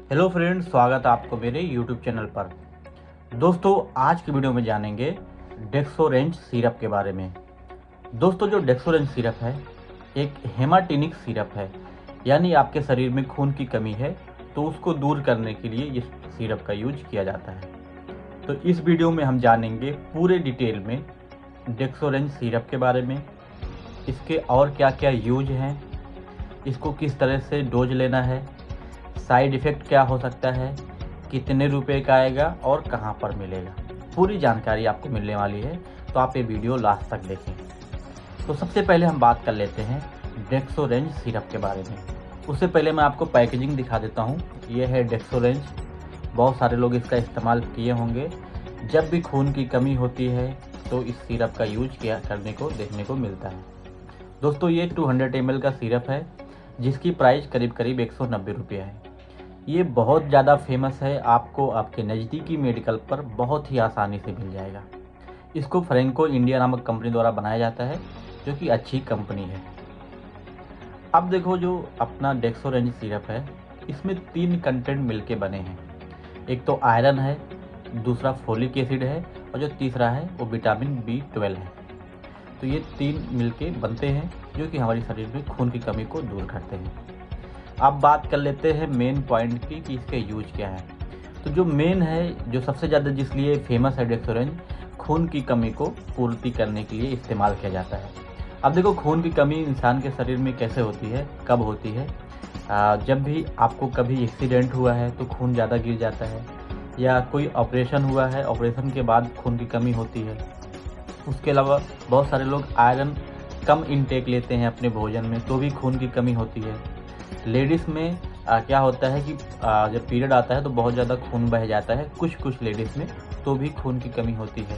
Hello friends, स्वागत है आपको मेरे यूट्यूब चैनल पर। दोस्तों, आज की वीडियो में जानेंगे डेक्सोरेंज सिरप के बारे में। दोस्तों, जो डेक्सोरेंज सिरप है एक हेमाटिनिक सिरप है, यानी आपके शरीर में खून की कमी है तो उसको दूर करने के लिए इस सिरप का यूज किया जाता है। तो इस वीडियो में हम जानेंगे पूरे डिटेल में डेक्सोरेंज सिरप के बारे में, इसके और क्या क्या यूज हैं, इसको किस तरह से डोज लेना है, साइड इफ़ेक्ट क्या हो सकता है, कितने रुपए का आएगा और कहाँ पर मिलेगा। पूरी जानकारी आपको मिलने वाली है, तो आप ये वीडियो लास्ट तक देखें। तो सबसे पहले हम बात कर लेते हैं डेक्सोरेंज सिरप के बारे में। उससे पहले मैं आपको पैकेजिंग दिखा देता हूँ। ये है डेक्सोरेंज। बहुत सारे लोग इसका इस्तेमाल किए होंगे। जब भी खून की कमी होती है तो इस सिरप का यूज किया करने को देखने को मिलता है। दोस्तों, ये 200 ml का सिरप है जिसकी प्राइस करीब करीब 190 रुपये है। ये बहुत ज़्यादा फेमस है, आपको आपके नज़दीकी मेडिकल पर बहुत ही आसानी से मिल जाएगा। इसको फ्रैंको इंडिया नामक कंपनी द्वारा बनाया जाता है, जो कि अच्छी कंपनी है। अब देखो, जो अपना डेक्सोरेंज सिरप है इसमें 3 कंटेंट मिलके बने हैं। एक तो आयरन है, दूसरा फोलिक एसिड है और जो तीसरा है वो विटामिन B12 है। तो ये 3 मिलके बनते हैं जो कि हमारे शरीर में खून की कमी को दूर करते हैं। अब बात कर लेते हैं मेन पॉइंट की कि इसके यूज क्या है। तो जो मेन है, जो सबसे ज़्यादा जिस लिए फेमस है डेक्सोरेंज, खून की कमी को पूर्ति करने के लिए इस्तेमाल किया जाता है। अब देखो, खून की कमी इंसान के शरीर में कैसे होती है, कब होती है। जब भी आपको कभी एक्सीडेंट हुआ है तो खून ज़्यादा गिर जाता है, या कोई ऑपरेशन हुआ है, ऑपरेशन के बाद खून की कमी होती है। उसके अलावा बहुत सारे लोग आयरन कम इंटेक लेते हैं अपने भोजन में, तो भी खून की कमी होती है। लेडीज़ में क्या होता है कि जब पीरियड आता है तो बहुत ज़्यादा खून बह जाता है कुछ लेडीज़ में, तो भी खून की कमी होती है।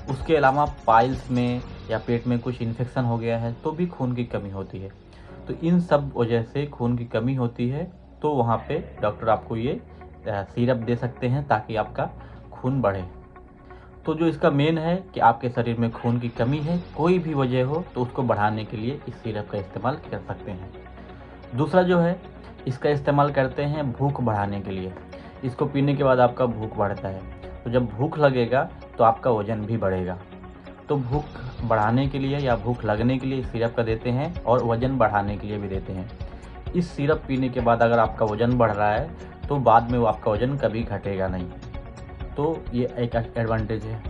उसके अलावा पाइल्स में या पेट में कुछ इन्फेक्शन हो गया है तो भी खून की कमी होती है। तो इन सब वजह से खून की कमी होती है, तो वहाँ पे डॉक्टर आपको ये सिरप दे सकते हैं ताकि आपका खून बढ़े। तो जो इसका मेन है कि आपके शरीर में खून की कमी है, कोई भी वजह हो, तो उसको बढ़ाने के लिए इस सिरप का इस्तेमाल कर सकते हैं। दूसरा जो है, इसका इस्तेमाल करते हैं भूख बढ़ाने के लिए। इसको पीने के बाद आपका भूख बढ़ता है, तो जब भूख लगेगा तो आपका वज़न भी बढ़ेगा। तो भूख बढ़ाने के लिए या भूख लगने के लिए इस सिरप का देते हैं, और वज़न बढ़ाने के लिए भी देते हैं। इस सिरप पीने के बाद अगर आपका वज़न बढ़ रहा है तो बाद में वो आपका वज़न कभी घटेगा नहीं। तो ये एक एडवांटेज है।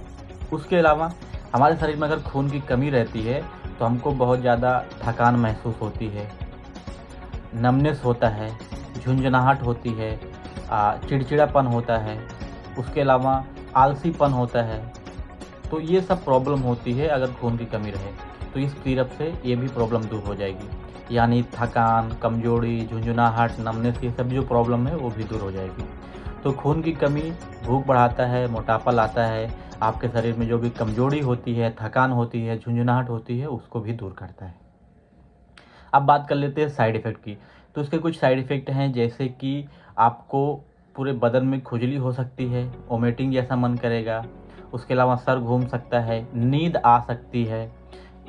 उसके अलावा हमारे शरीर में अगर खून की कमी रहती है तो हमको बहुत ज़्यादा थकान महसूस होती है, नमनेस होता है, झुंझुनाहट होती है, चिड़चिड़ापन होता है, उसके अलावा आलसीपन होता है। तो ये सब प्रॉब्लम होती है अगर खून की कमी रहे। तो इस सिरप से ये भी प्रॉब्लम दूर हो जाएगी, यानी थकान, कमजोरी, झुंझुनाहट, नमनेस, ये सब जो प्रॉब्लम है वो भी दूर हो जाएगी। तो खून की कमी भूख बढ़ाता है, मोटापा लाता है, आपके शरीर में जो भी कमजोरी होती है, थकान होती है, झुंझुनाहट होती है, उसको भी दूर करता है। अब बात कर लेते हैं साइड इफ़ेक्ट की। तो इसके कुछ साइड इफ़ेक्ट हैं, जैसे कि आपको पूरे बदन में खुजली हो सकती है, वोमिटिंग जैसा मन करेगा। उसके अलावा सर घूम सकता है, नींद आ सकती है,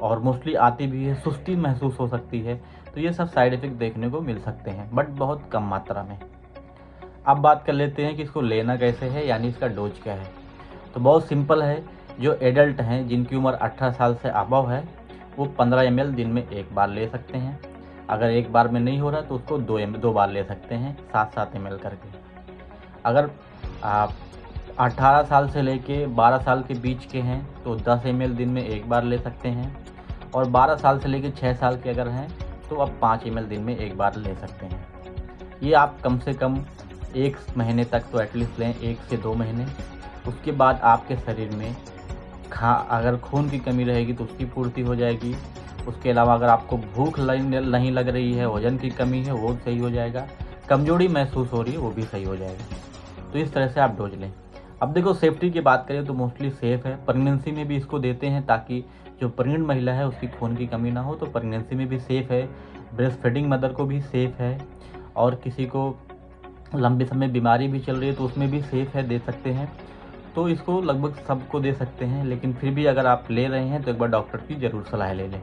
और मोस्टली आती भी है, सुस्ती महसूस हो सकती है। तो ये सब साइड इफ़ेक्ट देखने को मिल सकते हैं, बट बहुत कम मात्रा में। अब बात कर लेते हैं कि इसको लेना कैसे है, यानी इसका डोज क्या है। तो बहुत सिंपल है। जो एडल्ट हैं, जिनकी उम्र 18 साल से अबव है, वो 15 ml दिन में एक बार ले सकते हैं। अगर एक बार में नहीं हो रहा तो उसको 2 बार ले सकते हैं, 7-7 ml करके। अगर आप 18 साल से लेके 12 साल के बीच के हैं तो 10 ml दिन में एक बार ले सकते हैं, और 12 साल से लेके 6 साल के अगर हैं तो आप 5 ml दिन में एक बार ले सकते हैं। ये आप कम से कम 1 महीने तक तो एटलीस्ट लें, 1 से 2 महीने। उसके बाद आपके शरीर में अगर खून की कमी रहेगी तो उसकी पूर्ति हो जाएगी। उसके अलावा अगर आपको भूख नहीं लग रही है, वज़न की कमी है, वो सही हो जाएगा। कमजोरी महसूस हो रही है, वो भी सही हो जाएगा। तो इस तरह से आप डोज लें। अब देखो, सेफ्टी की बात करें तो मोस्टली सेफ़ है। प्रेगनेंसी में भी इसको देते हैं ताकि जो प्रेग्नेंट महिला है उसकी खून की कमी ना हो, तो प्रेगनेंसी में भी सेफ़ है। ब्रेस्ट फीडिंग मदर को भी सेफ़ है, और किसी को लंबे समय बीमारी भी चल रही है तो उसमें भी सेफ़ है, दे सकते हैं। तो इसको लगभग सबको दे सकते हैं, लेकिन फिर भी अगर आप ले रहे हैं तो एक बार डॉक्टर की ज़रूर सलाह ले लें।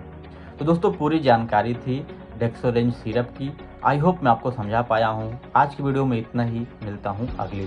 तो दोस्तों, पूरी जानकारी थी डेक्सोरेंज सिरप की। आई होप मैं आपको समझा पाया हूँ। आज की वीडियो में इतना ही, मिलता हूँ अगली